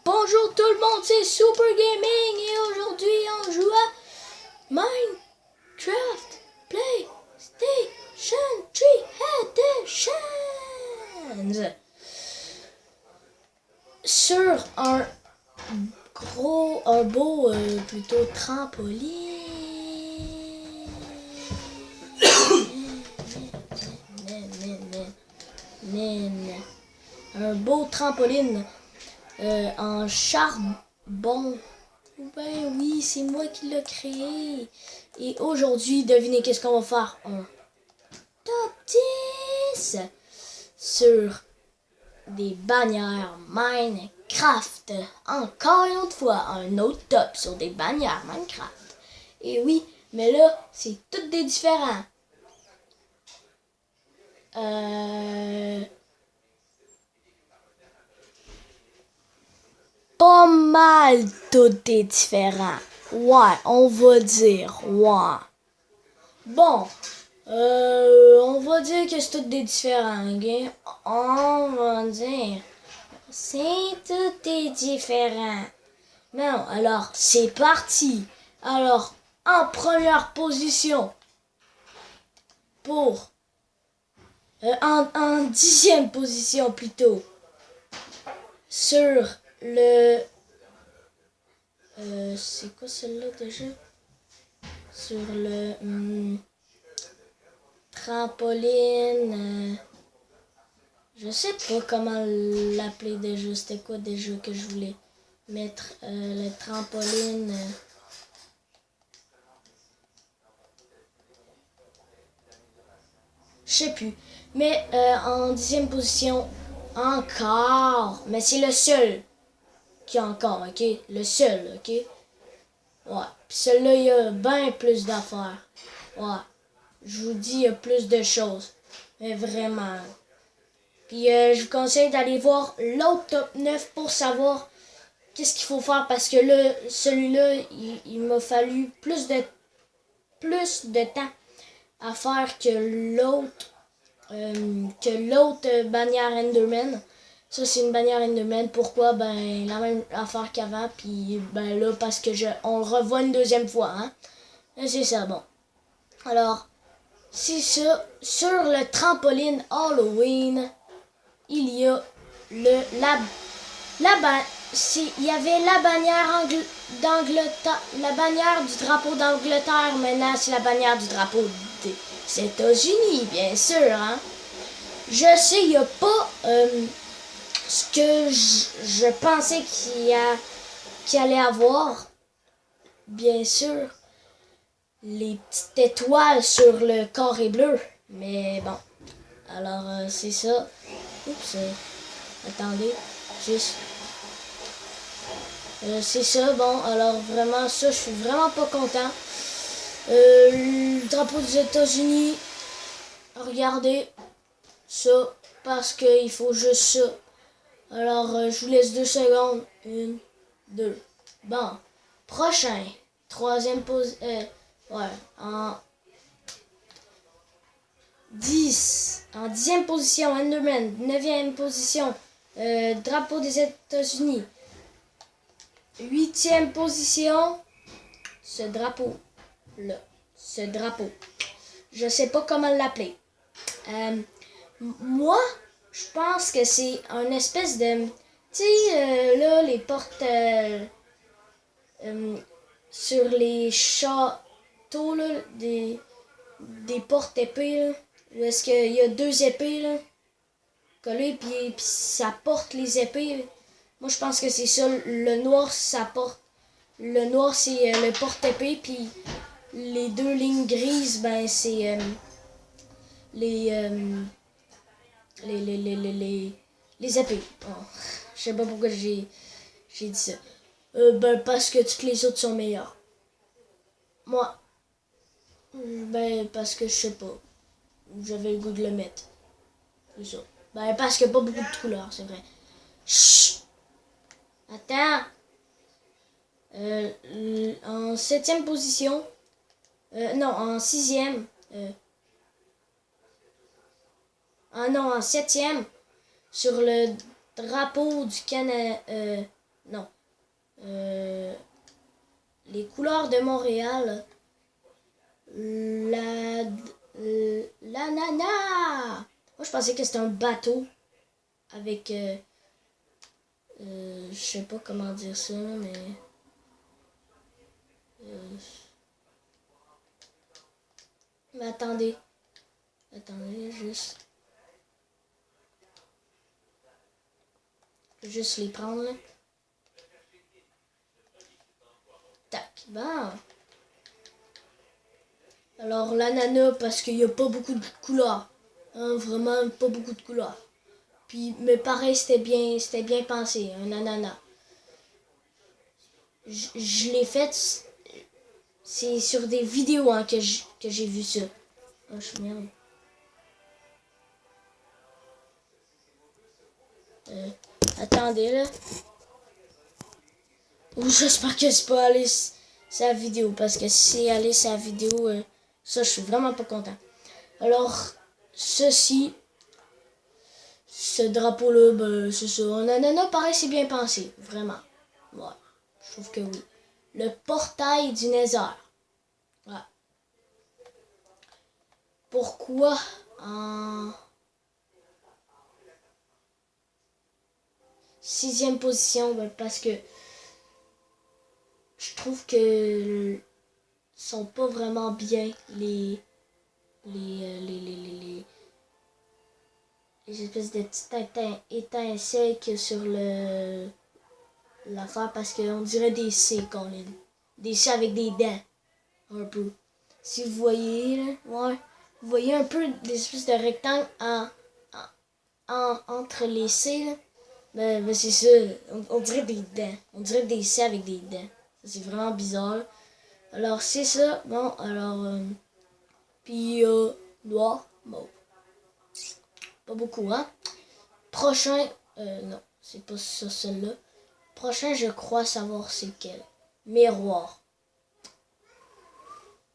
Bonjour tout le monde, c'est Super Gaming et aujourd'hui on joue à Minecraft PlayStation 3 Edition sur un beau plutôt trampoline. Un beau trampoline en charbon. Ben oui, c'est moi qui l'ai créé. Et aujourd'hui, devinez qu'est-ce qu'on va faire? Un top 10 sur des bannières Minecraft. Encore une autre fois, un autre top sur des bannières Minecraft. Et oui, mais là, c'est toutes des différents. Pas mal tout est différent. Ouais, on va dire, ouais. Bon, on va dire que c'est tout des différents, ok? On va dire, c'est tout est différent. Non, alors, c'est parti. Alors, en première position, pour, en 10e position plutôt, sur le... c'est quoi celle-là déjà? Sur le trampoline. Je sais pas comment l'appeler déjà. C'était quoi déjà que je voulais mettre? Le trampoline. Je sais plus. Mais en 10e position, encore. Mais c'est le seul qui a encore, ok? Le seul, ok? Ouais. Puis celui-là, il y a bien plus d'affaires. Ouais. Je vous dis, il y a plus de choses. Mais vraiment. Puis je vous conseille d'aller voir l'autre top 9 pour savoir qu'est-ce qu'il faut faire. Parce que là, celui-là, il m'a fallu plus de temps à faire que l'autre bannière Enderman. Ça, c'est une bannière Enderman. Pourquoi? Ben, la même affaire qu'avant. Puis, ben là, parce que on le revoit une deuxième fois, hein. Et c'est ça, bon. Alors, c'est ça. Sur le trampoline Halloween, il y a il y avait la bannière d'Angleterre, la bannière du drapeau d'Angleterre. Maintenant, c'est la bannière du drapeau des États-Unis, bien sûr, hein. Je sais, il n'y a pas ce que je pensais qu'il allait avoir. Bien sûr, les petites étoiles sur le carré bleu. Mais bon, alors c'est ça. Oups, attendez, juste. C'est ça, bon, alors vraiment, ça, je suis vraiment pas content. Le drapeau des États-Unis, regardez ça, parce qu'il faut juste ça. Alors, je vous laisse 2 secondes. 1, 2. Bon, prochain, 3e pause. Ouais, en 10. En 10e position, Enderman. 9e position, drapeau des États-Unis. 8e position, ce drapeau-là. Ce drapeau. Je sais pas comment l'appeler. Moi, je pense que c'est un espèce de... Tu sais, là, les portes... sur les châteaux, là, des portes épées, là, où est-ce qu'il y a 2 épées, là, collées, puis ça porte les épées. Moi, je pense que c'est ça. Le noir, ça porte. Le noir, c'est le porte-épée, puis les 2 lignes grises, ben, c'est les épées. Oh, je sais pas pourquoi j'ai dit ça. Ben, parce que toutes les autres sont meilleures. Moi, ben, parce que je sais pas. J'avais le goût de le mettre. C'est ça. Ben, parce qu'il n'y a pas beaucoup de couleurs, c'est vrai. Chut! Attends. En 7e position. Non, en 6e. Ah non, en 7e. Sur le drapeau du Canada. Non. Les couleurs de Montréal. L'ananas! Moi, je pensais que c'était un bateau avec... je sais pas comment dire ça, mais... mais attendez. Attendez, juste... Je vais juste les prendre, là. Tac, bon. Alors, l'ananas, parce qu'il n'y a pas beaucoup de couleurs. Hein, vraiment, pas beaucoup de couleurs. Puis, mais pareil, c'était bien pensé, un ananas. Je l'ai fait, c'est sur des vidéos hein, que j'ai vu ça. Oh, je suis merde. Attendez là. Ou j'espère que c'est pas allé sa vidéo. Parce que si c'est allé sa vidéo, ça je suis vraiment pas content. Alors, ceci, ce drapeau-là, ben, c'est ça. Un ananas, pareil, c'est bien pensé. Vraiment. Ouais. Je trouve que oui. Le portail du Nether. Ouais. Pourquoi en 6e position? Ben, parce que je trouve que sont pas vraiment bien les espèces de petites étincelles qu'il y a sur l'affaire parce qu'on dirait des C des C avec des dents un peu. Si vous voyez là, ouais, vous voyez un peu des espèces de rectangles entre les C là. Ben c'est ça, on dirait des dents. On dirait des C avec des dents. C'est vraiment bizarre. Alors c'est ça. Bon, alors puis noir, mauve. Pas beaucoup, hein. Prochain, non, c'est pas ça celle-là. Prochain, je crois savoir c'est quel. Miroir.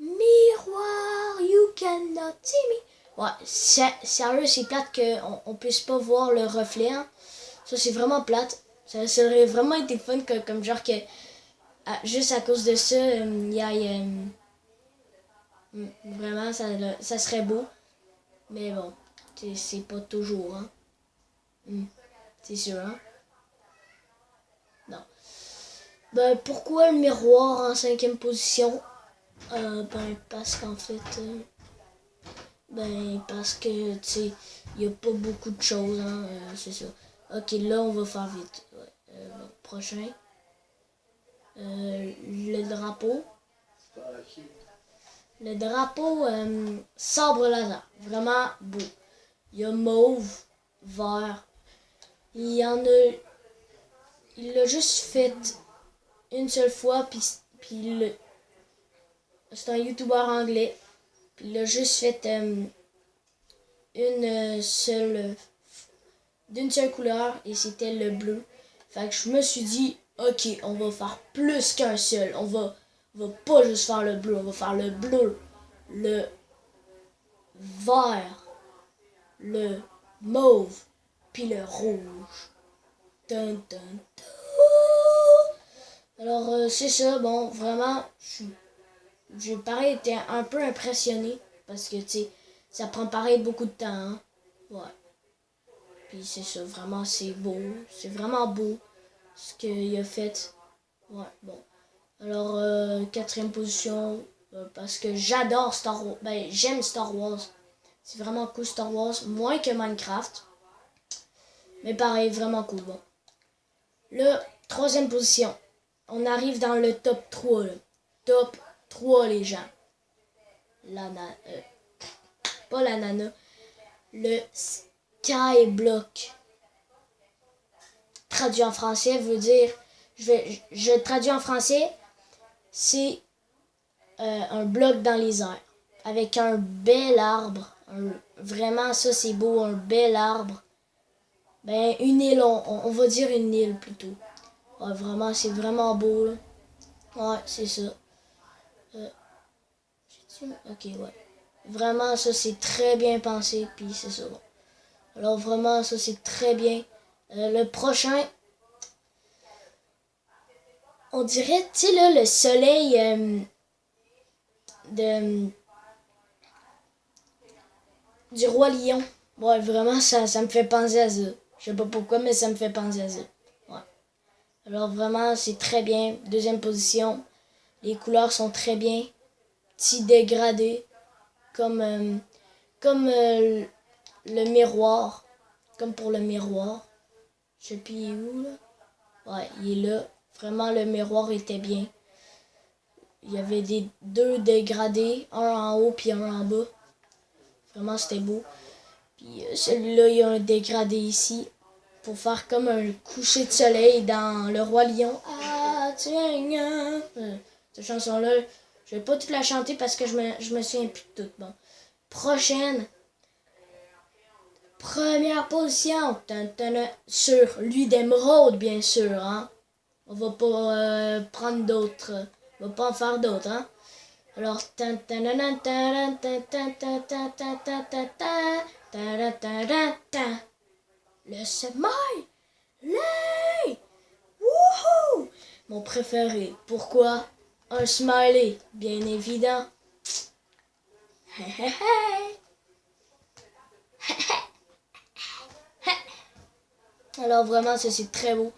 Miroir, you cannot see me. Ouais, sérieux, c'est plate qu'on puisse pas voir le reflet. Hein. Ça, c'est vraiment plate. Ça aurait vraiment été fun comme genre que juste à cause de ça, il y a vraiment, ça serait beau. Mais bon, c'est pas toujours, hein. C'est sûr, hein. Non. Ben, pourquoi le miroir en 5e position? Ben, parce qu'en fait, parce que, tu sais, il n'y a pas beaucoup de choses, hein, c'est ça. Ok, là, on va faire vite. Ouais. Bon, prochain. Le drapeau. Le drapeau sabre laser. Vraiment beau. Il y a mauve, vert. Il y en a... Il l'a juste fait une seule fois, puis c'est un youtubeur anglais. Puis il a juste fait d'une seule couleur et c'était le bleu. Fait que je me suis dit, ok, on va faire plus qu'un seul. On va pas juste faire le bleu, on va faire le bleu, le vert, le mauve, puis le rouge. Dun, dun, dun. Alors c'est ça, bon, vraiment, j'ai pareil été un peu impressionné parce que tu sais, ça prend pareil beaucoup de temps. Hein? Ouais. Puis c'est ça, vraiment c'est beau. C'est vraiment beau ce qu'il a fait. Ouais, bon. Alors 4e position, parce que j'adore Star Wars. Ben j'aime Star Wars. C'est vraiment cool Star Wars, moins que Minecraft. Mais pareil, vraiment cool. Bon. Le 3e position. On arrive dans le top 3. Là. Top 3 les gens. Pas l'ananas. Le Skyblock. Traduit en français veut dire... Je traduis en français. C'est un bloc dans les airs. Avec un bel arbre. Vraiment, ça c'est beau. Un bel arbre. Ben, une île. On va dire une île plutôt. Ouais, vraiment, c'est vraiment beau. Là. Ouais, c'est ça. Ok, ouais. Vraiment, ça, c'est très bien pensé, puis c'est ça, bon. Alors, vraiment, ça, c'est très bien. Le prochain, On dirait, tu sais là, le soleil du Roi Lion. Ouais, vraiment, ça me fait penser à ça. Je sais pas pourquoi, mais ça me fait penser à ça. Ouais. Alors vraiment, c'est très bien. Deuxième position. Les couleurs sont très bien. Petit dégradé. Comme le miroir. Comme pour le miroir. Je sais plus il est où, là. Ouais, il est là. Vraiment, le miroir était bien. Il y avait deux dégradés. Un en haut puis un en bas. Vraiment, c'était beau. Puis celui-là, il y a un dégradé ici. Pour faire comme un coucher de soleil dans Le Roi Lion. Ah, tiens, cette chanson-là, je vais pas toute la chanter parce que je me souviens plus de tout. Bon. Prochaine. Première position. Sur lui d'émeraude, bien sûr. Hein? On va pas prendre d'autres. On va pas en faire d'autres. Hein? Alors. Le smile. Wouhou! Mon préféré. Pourquoi? Un smiley, bien évident. Alors vraiment, ça c'est très beau.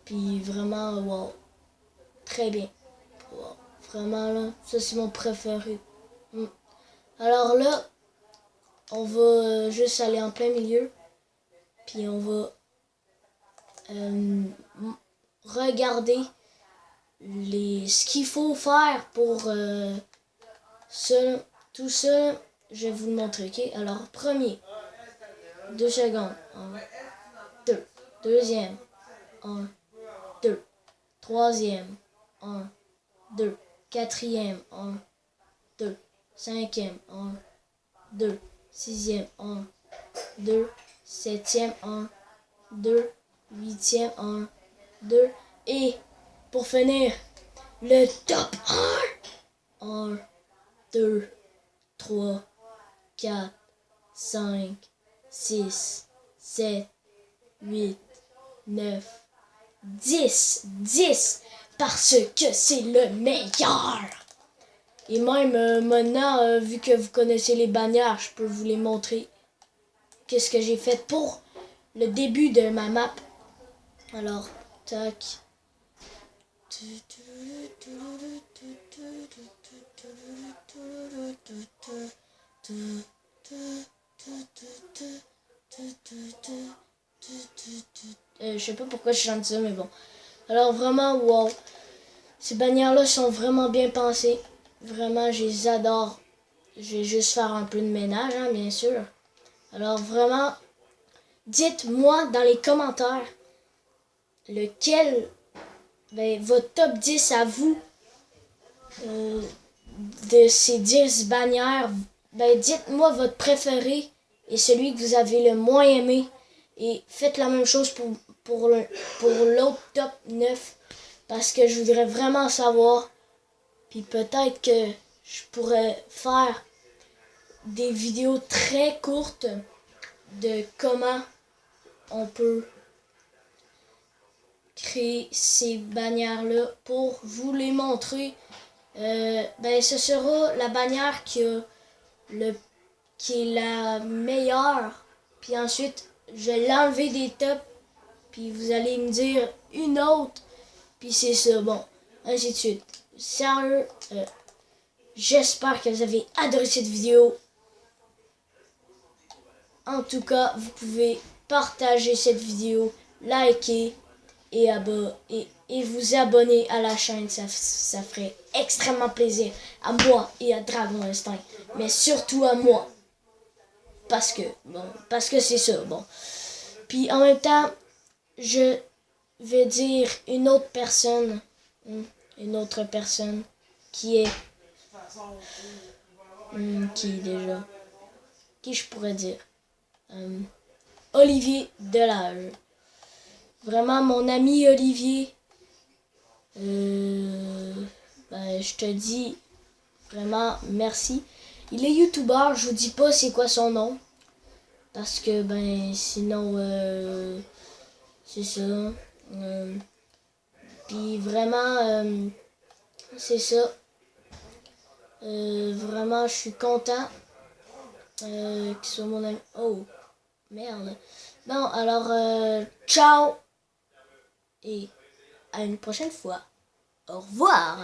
Puis vraiment, wow. Très bien. Wow. Vraiment là, ça c'est mon préféré. Alors là, on va juste aller en plein milieu. Puis on va regarder ce qu'il faut faire pour tout ça. Je vais vous le montrer, ok? Alors, premier, 2 secondes, 1, 2, deuxième, 1, 2, troisième, 1, 2, quatrième, 1, 2, cinquième, 1, 2, sixième, 1, 2, septième, 1, 2, huitième, 1, 2, et pour finir, le top 1. 1, 2, 3, 4, 5, 6, 7, 8, 9, 10. 10 parce que c'est le meilleur. Et même maintenant, vu que vous connaissez les bannières, je peux vous les montrer. Qu'est-ce que j'ai fait pour le début de ma map. Alors, tac. Je sais pas pourquoi je chante ça, mais bon. Alors vraiment, wow. Ces bannières-là sont vraiment bien pensées. Vraiment, je les adore. Je vais juste faire un peu de ménage, hein, bien sûr. Alors vraiment, dites-moi dans les commentaires lequel, votre top 10 à vous de ces 10 bannières. Dites-moi votre préféré et celui que vous avez le moins aimé. Et faites la même chose pour l'autre top 9. Parce que je voudrais vraiment savoir. Puis peut-être que je pourrais faire des vidéos très courtes de comment on peut créer ces bannières-là pour vous les montrer. Ce sera la bannière qui est la meilleure. Puis ensuite, je vais l'enlever des tops. Puis vous allez me dire une autre. Puis c'est ça. Bon, ainsi de suite. Sérieux, j'espère que vous avez adoré cette vidéo. En tout cas, vous pouvez partager cette vidéo, liker et vous abonner à la chaîne. Ça ferait extrêmement plaisir à moi et à Dragon Instinct. Mais surtout à moi. Parce que c'est ça. Bon. Puis en même temps, je vais dire une autre personne. Une autre personne qui est... qui déjà? Qui je pourrais dire? Olivier Delage. Vraiment, mon ami Olivier. Je te dis vraiment merci. Il est youtubeur, je vous dis pas c'est quoi son nom. Parce que, sinon, c'est ça. Puis vraiment, c'est ça. Vraiment, je suis content qu'il soit mon ami. Oh, merde. Bon, alors, ciao et à une prochaine fois. Au revoir.